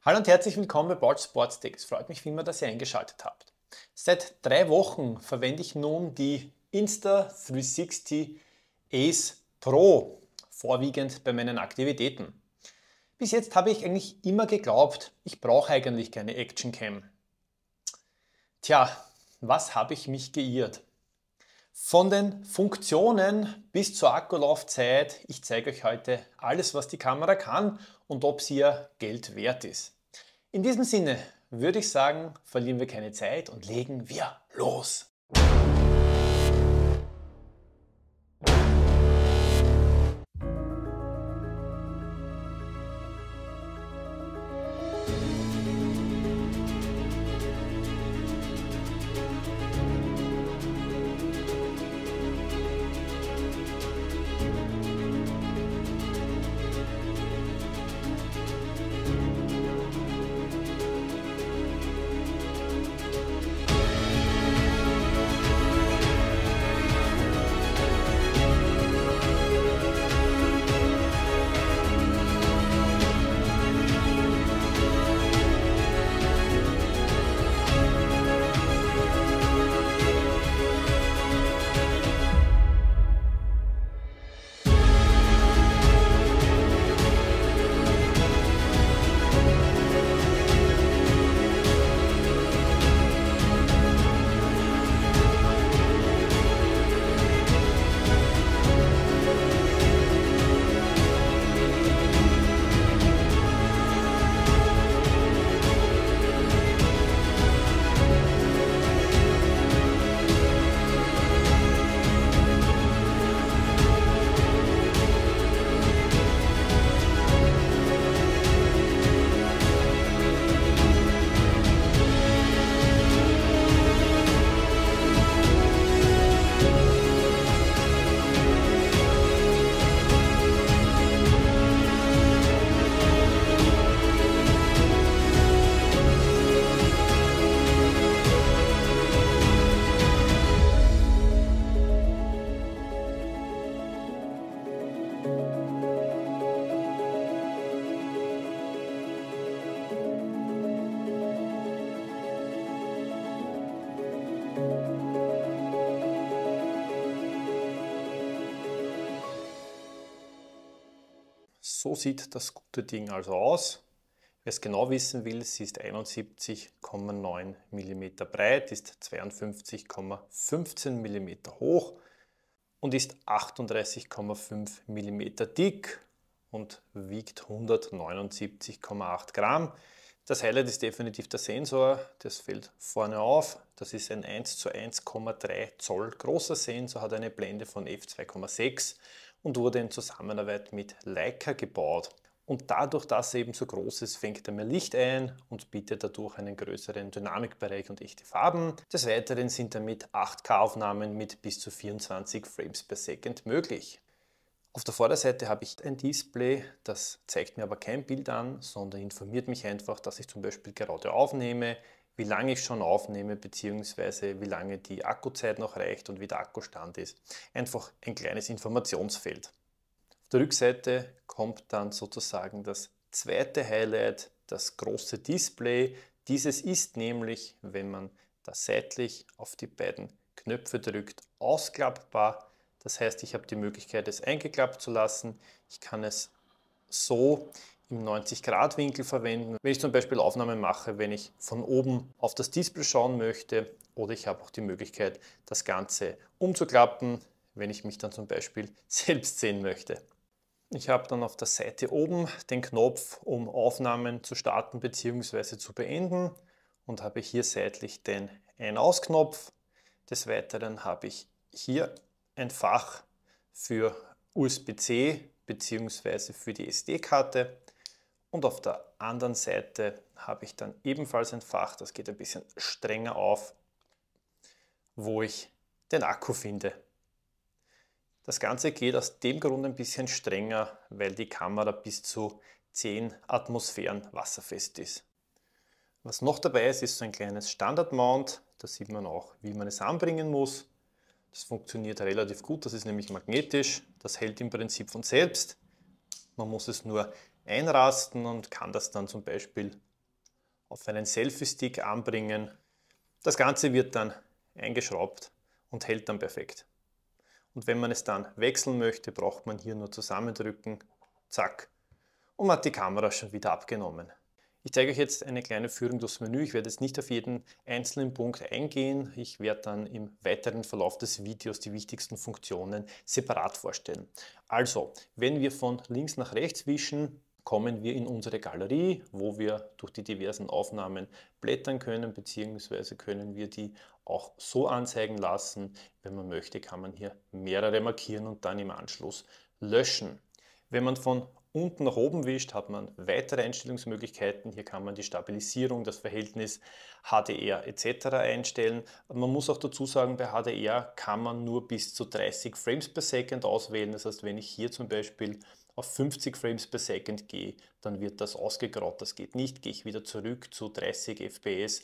Hallo und herzlich willkommen bei Bolt Sports Tech. Es freut mich wie immer, dass ihr eingeschaltet habt. Seit 3 Wochen verwende ich nun die Insta360 Ace Pro, vorwiegend bei meinen Aktivitäten. Bis jetzt habe ich eigentlich immer geglaubt, ich brauche eigentlich keine Actioncam. Tja, was habe ich mich geirrt? Von den Funktionen bis zur Akkulaufzeit, ich zeige euch heute alles, was die Kamera kann und ob sie ihr Geld wert ist. In diesem Sinne würde ich sagen, verlieren wir keine Zeit und legen wir los. So sieht das gute Ding also aus. Wer es genau wissen will, sie ist 71,9 mm breit, ist 52,15 mm hoch und ist 38,5 mm dick und wiegt 179,8 Gramm. Das Highlight ist definitiv der Sensor, das fällt vorne auf. Das ist ein 1:1,3 Zoll großer Sensor, hat eine Blende von f2,6 und wurde in Zusammenarbeit mit Leica gebaut. Und dadurch, dass er eben so groß ist, fängt er mehr Licht ein und bietet dadurch einen größeren Dynamikbereich und echte Farben. Des Weiteren sind damit 8K-Aufnahmen mit bis zu 24 Frames per Second möglich. Auf der Vorderseite habe ich ein Display, das zeigt mir aber kein Bild an, sondern informiert mich einfach, dass ich zum Beispiel gerade aufnehme, wie lange ich schon aufnehme, beziehungsweise wie lange die Akkuzeit noch reicht und wie der Akkustand ist. Einfach ein kleines Informationsfeld. Auf der Rückseite kommt dann sozusagen das zweite Highlight, das große Display. Dieses ist nämlich, wenn man da seitlich auf die beiden Knöpfe drückt, ausklappbar. Das heißt, ich habe die Möglichkeit, es eingeklappt zu lassen. Ich kann es so im 90-Grad-Winkel verwenden, wenn ich zum Beispiel Aufnahmen mache, wenn ich von oben auf das Display schauen möchte. Oder ich habe auch die Möglichkeit, das Ganze umzuklappen, wenn ich mich dann zum Beispiel selbst sehen möchte. Ich habe dann auf der Seite oben den Knopf, um Aufnahmen zu starten bzw. zu beenden und habe hier seitlich den Ein-Aus-Knopf. Des Weiteren habe ich hier ein Fach für USB-C bzw. für die SD-Karte und auf der anderen Seite habe ich dann ebenfalls ein Fach, das geht ein bisschen strenger auf, wo ich den Akku finde. Das Ganze geht aus dem Grund ein bisschen strenger, weil die Kamera bis zu 10 Atmosphären wasserfest ist. Was noch dabei ist, ist so ein kleines Standard-Mount. Da sieht man auch, wie man es anbringen muss. Das funktioniert relativ gut, das ist nämlich magnetisch. Das hält im Prinzip von selbst. Man muss es nur einrasten und kann das dann zum Beispiel auf einen Selfie-Stick anbringen. Das Ganze wird dann eingeschraubt und hält dann perfekt. Und wenn man es dann wechseln möchte, braucht man hier nur zusammendrücken, zack, und man hat die Kamera schon wieder abgenommen. Ich zeige euch jetzt eine kleine Führung durchs Menü. Ich werde jetzt nicht auf jeden einzelnen Punkt eingehen. Ich werde dann im weiteren Verlauf des Videos die wichtigsten Funktionen separat vorstellen. Also, wenn wir von links nach rechts wischen, kommen wir in unsere Galerie, wo wir durch die diversen Aufnahmen blättern können, beziehungsweise können wir die auch so anzeigen lassen. Wenn man möchte, kann man hier mehrere markieren und dann im Anschluss löschen. Wenn man von unten nach oben wischt, hat man weitere Einstellungsmöglichkeiten. Hier kann man die Stabilisierung, das Verhältnis HDR etc. einstellen. Man muss auch dazu sagen, bei HDR kann man nur bis zu 30 Frames per Second auswählen. Das heißt, wenn ich hier zum Beispiel auf 50 Frames per Second gehe, dann wird das ausgegraut. Das geht nicht. Gehe ich wieder zurück zu 30 FPS,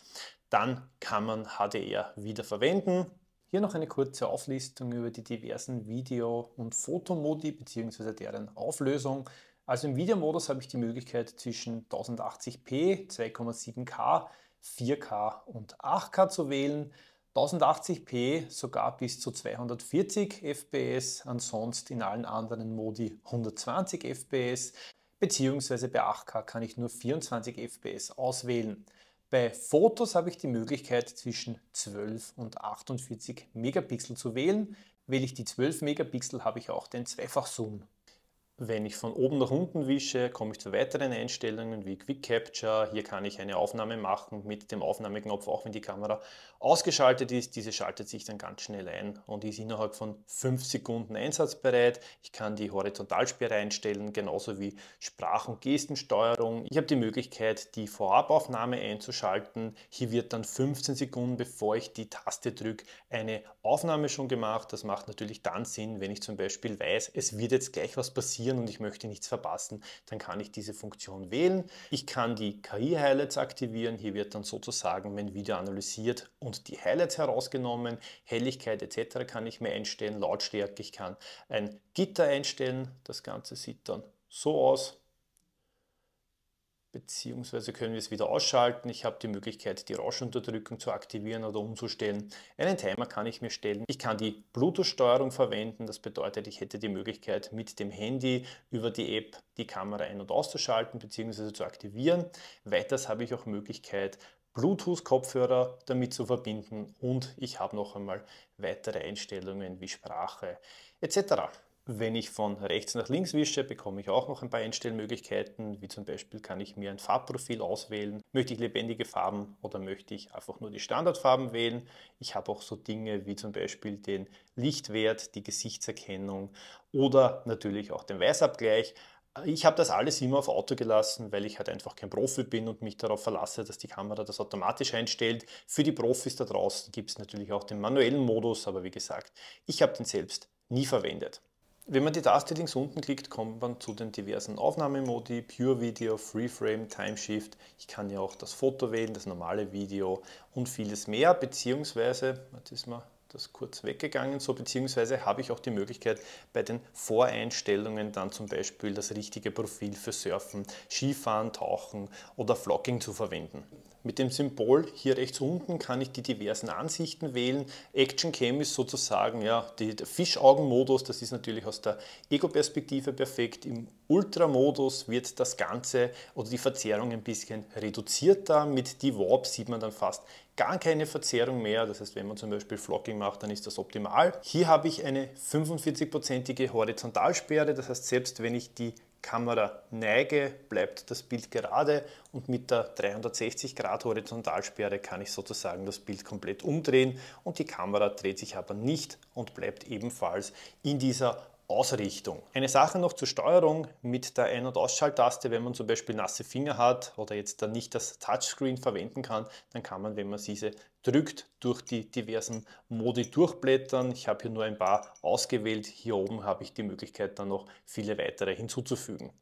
dann kann man HDR wieder verwenden. Hier noch eine kurze Auflistung über die diversen Video- und Fotomodi bzw. deren Auflösung. Also im Videomodus habe ich die Möglichkeit zwischen 1080p, 2,7K, 4K und 8K zu wählen. 1080p sogar bis zu 240 FPS, ansonsten in allen anderen Modi 120 FPS, beziehungsweise bei 8K kann ich nur 24 FPS auswählen. Bei Fotos habe ich die Möglichkeit zwischen 12 und 48 Megapixel zu wählen. Wähle ich die 12 Megapixel, habe ich auch den Zweifachzoom. Wenn ich von oben nach unten wische, komme ich zu weiteren Einstellungen wie Quick Capture. Hier kann ich eine Aufnahme machen mit dem Aufnahmeknopf, auch wenn die Kamera ausgeschaltet ist. Diese schaltet sich dann ganz schnell ein und ist innerhalb von 5 Sekunden einsatzbereit. Ich kann die Horizontalsperre einstellen, genauso wie Sprach- und Gestensteuerung. Ich habe die Möglichkeit, die Vorabaufnahme einzuschalten. Hier wird dann 15 Sekunden, bevor ich die Taste drücke, eine Aufnahme schon gemacht. Das macht natürlich dann Sinn, wenn ich zum Beispiel weiß, es wird jetzt gleich was passieren und ich möchte nichts verpassen, dann kann ich diese Funktion wählen. Ich kann die KI-Highlights aktivieren. Hier wird dann sozusagen mein Video analysiert und die Highlights herausgenommen. Helligkeit etc. kann ich mir einstellen, Lautstärke. Ich kann ein Gitter einstellen. Das Ganze sieht dann so aus. Beziehungsweise können wir es wieder ausschalten. Ich habe die Möglichkeit, die Rauschunterdrückung zu aktivieren oder umzustellen. Einen Timer kann ich mir stellen. Ich kann die Bluetooth-Steuerung verwenden. Das bedeutet, ich hätte die Möglichkeit, mit dem Handy über die App die Kamera ein- und auszuschalten bzw. zu aktivieren. Weiters habe ich auch Möglichkeit, Bluetooth-Kopfhörer damit zu verbinden und ich habe noch einmal weitere Einstellungen wie Sprache etc. Wenn ich von rechts nach links wische, bekomme ich auch noch ein paar Einstellmöglichkeiten, wie zum Beispiel kann ich mir ein Farbprofil auswählen. Möchte ich lebendige Farben oder möchte ich einfach nur die Standardfarben wählen? Ich habe auch so Dinge wie zum Beispiel den Lichtwert, die Gesichtserkennung oder natürlich auch den Weißabgleich. Ich habe das alles immer auf Auto gelassen, weil ich halt einfach kein Profi bin und mich darauf verlasse, dass die Kamera das automatisch einstellt. Für die Profis da draußen gibt es natürlich auch den manuellen Modus, aber wie gesagt, ich habe den selbst nie verwendet. Wenn man die Taste links unten klickt, kommt man zu den diversen Aufnahmemodi, Pure Video, Freeframe, Time Shift. Ich kann ja auch das Foto wählen, das normale Video und vieles mehr, beziehungsweise, jetzt ist mir das kurz weggegangen, so beziehungsweise habe ich auch die Möglichkeit, bei den Voreinstellungen dann zum Beispiel das richtige Profil für Surfen, Skifahren, Tauchen oder Vlogging zu verwenden. Mit dem Symbol hier rechts unten kann ich die diversen Ansichten wählen. Action Cam ist sozusagen ja, der Fischaugenmodus, das ist natürlich aus der Ego-Perspektive perfekt. Im Ultra-Modus wird das Ganze oder die Verzerrung ein bisschen reduzierter. Mit DeWarp sieht man dann fast gar keine Verzerrung mehr. Das heißt, wenn man zum Beispiel Vlogging macht, dann ist das optimal. Hier habe ich eine 45%ige Horizontalsperre, das heißt, selbst wenn ich die Kamera neige, bleibt das Bild gerade und mit der 360 Grad Horizontalsperre kann ich sozusagen das Bild komplett umdrehen und die Kamera dreht sich aber nicht und bleibt ebenfalls in dieser Ausrichtung. Eine Sache noch zur Steuerung mit der Ein- und Ausschalttaste, wenn man zum Beispiel nasse Finger hat oder jetzt dann nicht das Touchscreen verwenden kann, dann kann man, wenn man diese drückt, durch die diversen Modi durchblättern. Ich habe hier nur ein paar ausgewählt. Hier oben habe ich die Möglichkeit, dann noch viele weitere hinzuzufügen.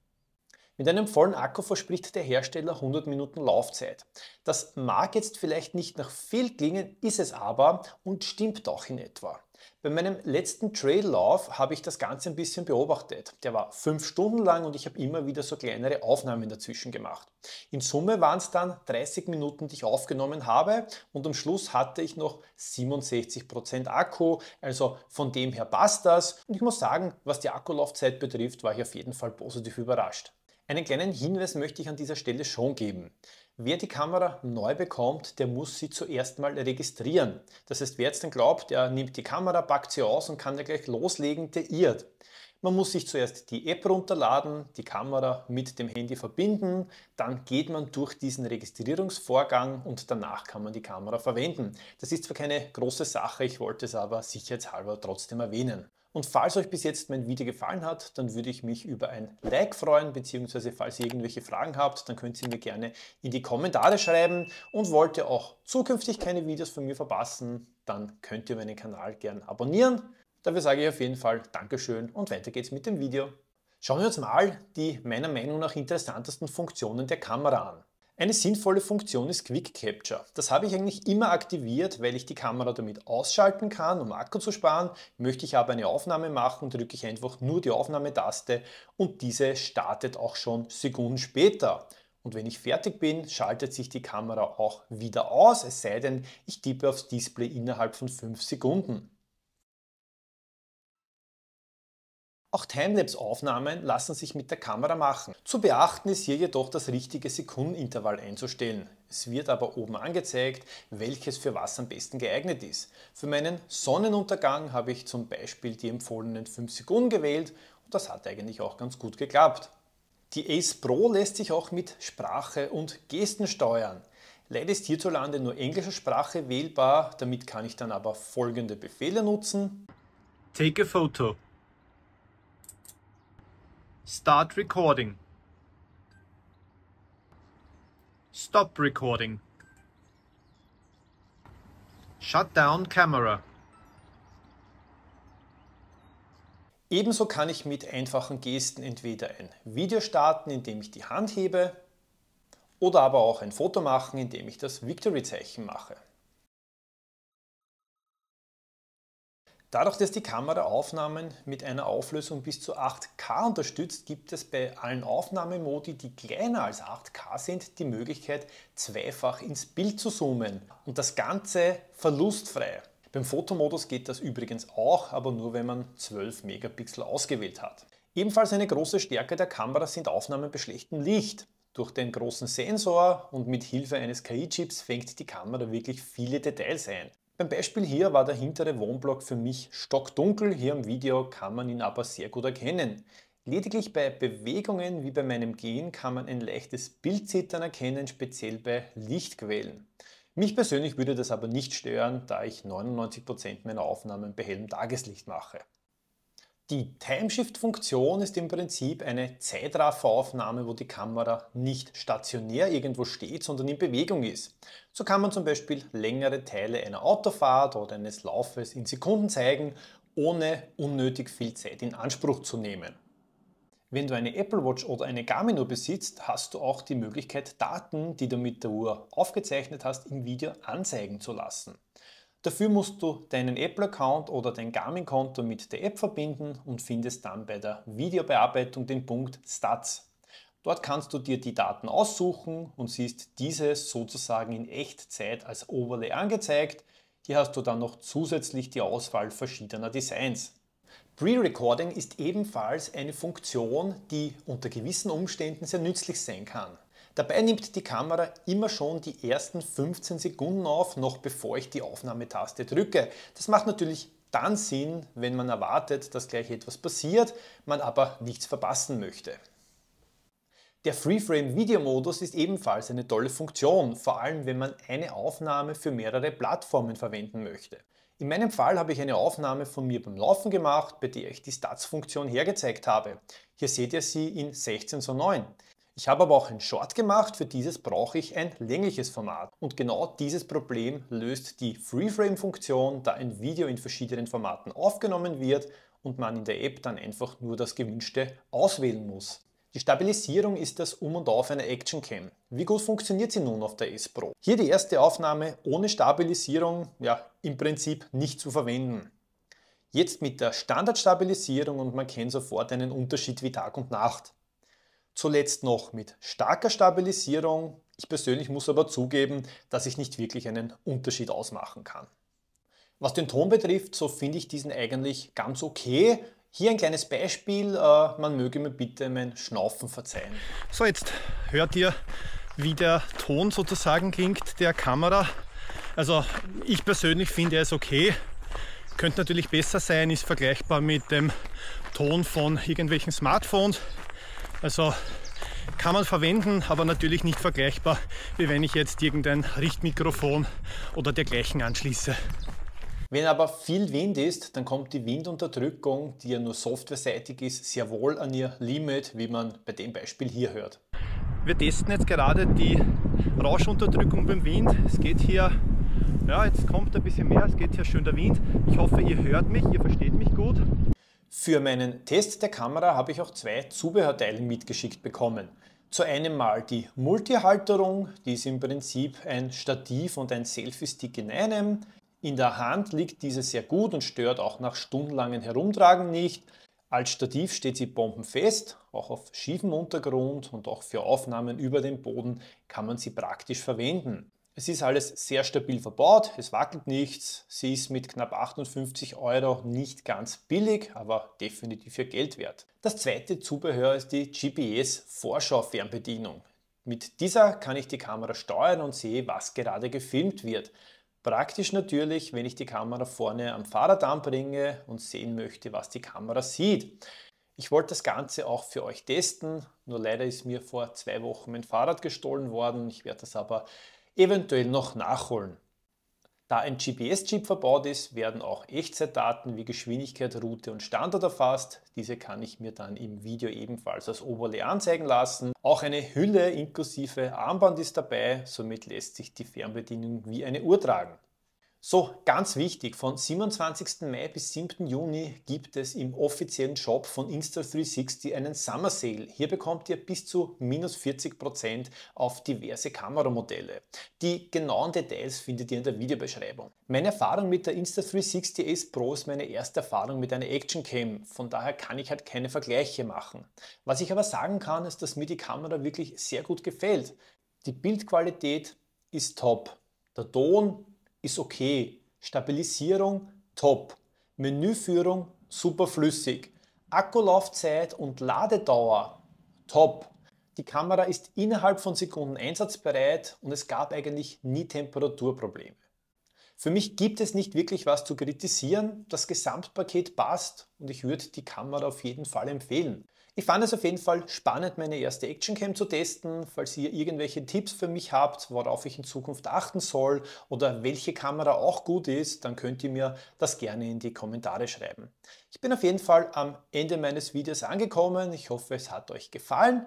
Mit einem vollen Akku verspricht der Hersteller 100 Minuten Laufzeit. Das mag jetzt vielleicht nicht nach viel klingen, ist es aber und stimmt auch in etwa. Bei meinem letzten Traillauf habe ich das Ganze ein bisschen beobachtet. Der war 5 Stunden lang und ich habe immer wieder so kleinere Aufnahmen dazwischen gemacht. In Summe waren es dann 30 Minuten, die ich aufgenommen habe und am Schluss hatte ich noch 67% Akku, also von dem her passt das. Und ich muss sagen, was die Akkulaufzeit betrifft, war ich auf jeden Fall positiv überrascht. Einen kleinen Hinweis möchte ich an dieser Stelle schon geben. Wer die Kamera neu bekommt, der muss sie zuerst mal registrieren. Das heißt, wer jetzt dann glaubt, er nimmt die Kamera, packt sie aus und kann dann gleich loslegen, der irrt. Man muss sich zuerst die App runterladen, die Kamera mit dem Handy verbinden, dann geht man durch diesen Registrierungsvorgang und danach kann man die Kamera verwenden. Das ist zwar keine große Sache, ich wollte es aber sicherheitshalber trotzdem erwähnen. Und falls euch bis jetzt mein Video gefallen hat, dann würde ich mich über ein Like freuen, beziehungsweise falls ihr irgendwelche Fragen habt, dann könnt ihr mir gerne in die Kommentare schreiben. Und wollt ihr auch zukünftig keine Videos von mir verpassen, dann könnt ihr meinen Kanal gern abonnieren. Dafür sage ich auf jeden Fall Dankeschön und weiter geht's mit dem Video. Schauen wir uns mal die meiner Meinung nach interessantesten Funktionen der Kamera an. Eine sinnvolle Funktion ist Quick Capture. Das habe ich eigentlich immer aktiviert, weil ich die Kamera damit ausschalten kann, um Akku zu sparen. Möchte ich aber eine Aufnahme machen, drücke ich einfach nur die Aufnahmetaste und diese startet auch schon Sekunden später. Und wenn ich fertig bin, schaltet sich die Kamera auch wieder aus, es sei denn, ich tippe aufs Display innerhalb von 5 Sekunden. Auch Timelapse-Aufnahmen lassen sich mit der Kamera machen. Zu beachten ist hier jedoch das richtige Sekundenintervall einzustellen. Es wird aber oben angezeigt, welches für was am besten geeignet ist. Für meinen Sonnenuntergang habe ich zum Beispiel die empfohlenen 5 Sekunden gewählt und das hat eigentlich auch ganz gut geklappt. Die Ace Pro lässt sich auch mit Sprache und Gesten steuern. Leider ist hierzulande nur englische Sprache wählbar, damit kann ich dann aber folgende Befehle nutzen. Take a photo. Start recording. Stop recording. Shut down camera. Ebenso kann ich mit einfachen Gesten entweder ein Video starten, indem ich die Hand hebe, oder aber auch ein Foto machen, indem ich das Victory-Zeichen mache. Dadurch, dass die Kamera Aufnahmen mit einer Auflösung bis zu 8K unterstützt, gibt es bei allen Aufnahmemodi, die kleiner als 8K sind, die Möglichkeit, zweifach ins Bild zu zoomen. Und das Ganze verlustfrei. Beim Fotomodus geht das übrigens auch, aber nur wenn man 12 Megapixel ausgewählt hat. Ebenfalls eine große Stärke der Kamera sind Aufnahmen bei schlechtem Licht. Durch den großen Sensor und mit Hilfe eines KI-Chips fängt die Kamera wirklich viele Details ein. Beim Beispiel hier war der hintere Wohnblock für mich stockdunkel, hier im Video kann man ihn aber sehr gut erkennen. Lediglich bei Bewegungen wie bei meinem Gehen kann man ein leichtes Bildzittern erkennen, speziell bei Lichtquellen. Mich persönlich würde das aber nicht stören, da ich 99% meiner Aufnahmen bei hellem Tageslicht mache. Die Timeshift-Funktion ist im Prinzip eine Zeitrafferaufnahme, wo die Kamera nicht stationär irgendwo steht, sondern in Bewegung ist. So kann man zum Beispiel längere Teile einer Autofahrt oder eines Laufes in Sekunden zeigen, ohne unnötig viel Zeit in Anspruch zu nehmen. Wenn du eine Apple Watch oder eine Garmin-Uhr besitzt, hast du auch die Möglichkeit, Daten, die du mit der Uhr aufgezeichnet hast, im Video anzeigen zu lassen. Dafür musst du deinen Apple-Account oder dein Garmin-Konto mit der App verbinden und findest dann bei der Videobearbeitung den Punkt Stats. Dort kannst du dir die Daten aussuchen und siehst diese sozusagen in Echtzeit als Overlay angezeigt. Hier hast du dann noch zusätzlich die Auswahl verschiedener Designs. Pre-Recording ist ebenfalls eine Funktion, die unter gewissen Umständen sehr nützlich sein kann. Dabei nimmt die Kamera immer schon die ersten 15 Sekunden auf, noch bevor ich die Aufnahmetaste drücke. Das macht natürlich dann Sinn, wenn man erwartet, dass gleich etwas passiert, man aber nichts verpassen möchte. Der Freeframe-Video-Modus ist ebenfalls eine tolle Funktion, vor allem wenn man eine Aufnahme für mehrere Plattformen verwenden möchte. In meinem Fall habe ich eine Aufnahme von mir beim Laufen gemacht, bei der ich die Stats-Funktion hergezeigt habe. Hier seht ihr sie in 16:9. Ich habe aber auch ein Short gemacht, für dieses brauche ich ein längliches Format. Und genau dieses Problem löst die Freeframe-Funktion, da ein Video in verschiedenen Formaten aufgenommen wird und man in der App dann einfach nur das Gewünschte auswählen muss. Die Stabilisierung ist das Um und Auf einer Actioncam. Wie gut funktioniert sie nun auf der Ace Pro? Hier die erste Aufnahme ohne Stabilisierung, ja im Prinzip nicht zu verwenden. Jetzt mit der Standardstabilisierung und man kennt sofort einen Unterschied wie Tag und Nacht. Zuletzt noch mit starker Stabilisierung. Ich persönlich muss aber zugeben, dass ich nicht wirklich einen Unterschied ausmachen kann. Was den Ton betrifft, so finde ich diesen eigentlich ganz okay. Hier ein kleines Beispiel, man möge mir bitte mein Schnaufen verzeihen. So, jetzt hört ihr, wie der Ton sozusagen klingt der Kamera. Also ich persönlich finde, er ist okay. Könnte natürlich besser sein, ist vergleichbar mit dem Ton von irgendwelchen Smartphones. Also kann man verwenden, aber natürlich nicht vergleichbar, wie wenn ich jetzt irgendein Richtmikrofon oder dergleichen anschließe. Wenn aber viel Wind ist, dann kommt die Windunterdrückung, die ja nur softwareseitig ist, sehr wohl an ihr Limit, wie man bei dem Beispiel hier hört. Wir testen jetzt gerade die Rauschunterdrückung beim Wind. Es geht hier, ja, jetzt kommt ein bisschen mehr, es geht hier schön der Wind. Ich hoffe, ihr hört mich, ihr versteht mich gut. Für meinen Test der Kamera habe ich auch zwei Zubehörteile mitgeschickt bekommen. Zu einem mal die Multihalterung, die ist im Prinzip ein Stativ und ein Selfie-Stick in einem. In der Hand liegt diese sehr gut und stört auch nach stundenlangem Herumtragen nicht. Als Stativ steht sie bombenfest, auch auf schiefem Untergrund und auch für Aufnahmen über dem Boden kann man sie praktisch verwenden. Es ist alles sehr stabil verbaut, es wackelt nichts, sie ist mit knapp 58 € nicht ganz billig, aber definitiv ihr Geld wert. Das zweite Zubehör ist die GPS-Vorschau-Fernbedienung. Mit dieser kann ich die Kamera steuern und sehe, was gerade gefilmt wird. Praktisch natürlich, wenn ich die Kamera vorne am Fahrrad anbringe und sehen möchte, was die Kamera sieht. Ich wollte das Ganze auch für euch testen, nur leider ist mir vor 2 Wochen mein Fahrrad gestohlen worden. Ich werde das aber eventuell noch nachholen. Da ein GPS-Chip verbaut ist, werden auch Echtzeitdaten wie Geschwindigkeit, Route und Standort erfasst. Diese kann ich mir dann im Video ebenfalls als Overlay anzeigen lassen. Auch eine Hülle inklusive Armband ist dabei, somit lässt sich die Fernbedienung wie eine Uhr tragen. So, ganz wichtig, von 27. Mai bis 7. Juni gibt es im offiziellen Shop von Insta360 einen Summer Sale. Hier bekommt ihr bis zu minus 40% auf diverse Kameramodelle. Die genauen Details findet ihr in der Videobeschreibung. Meine Erfahrung mit der Insta360 Ace Pro ist meine erste Erfahrung mit einer Actioncam, von daher kann ich halt keine Vergleiche machen. Was ich aber sagen kann, ist, dass mir die Kamera wirklich sehr gut gefällt. Die Bildqualität ist top, der Ton ist okay, Stabilisierung top, Menüführung super flüssig, Akkulaufzeit und Ladedauer top. Die Kamera ist innerhalb von Sekunden einsatzbereit und es gab eigentlich nie Temperaturprobleme. Für mich gibt es nicht wirklich was zu kritisieren, das Gesamtpaket passt und ich würde die Kamera auf jeden Fall empfehlen. Ich fand es auf jeden Fall spannend, meine erste Actioncam zu testen. Falls ihr irgendwelche Tipps für mich habt, worauf ich in Zukunft achten soll oder welche Kamera auch gut ist, dann könnt ihr mir das gerne in die Kommentare schreiben. Ich bin auf jeden Fall am Ende meines Videos angekommen. Ich hoffe, es hat euch gefallen.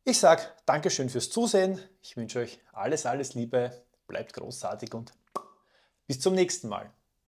Ich sage Dankeschön fürs Zusehen. Ich wünsche euch alles Liebe, bleibt großartig und bis zum nächsten Mal.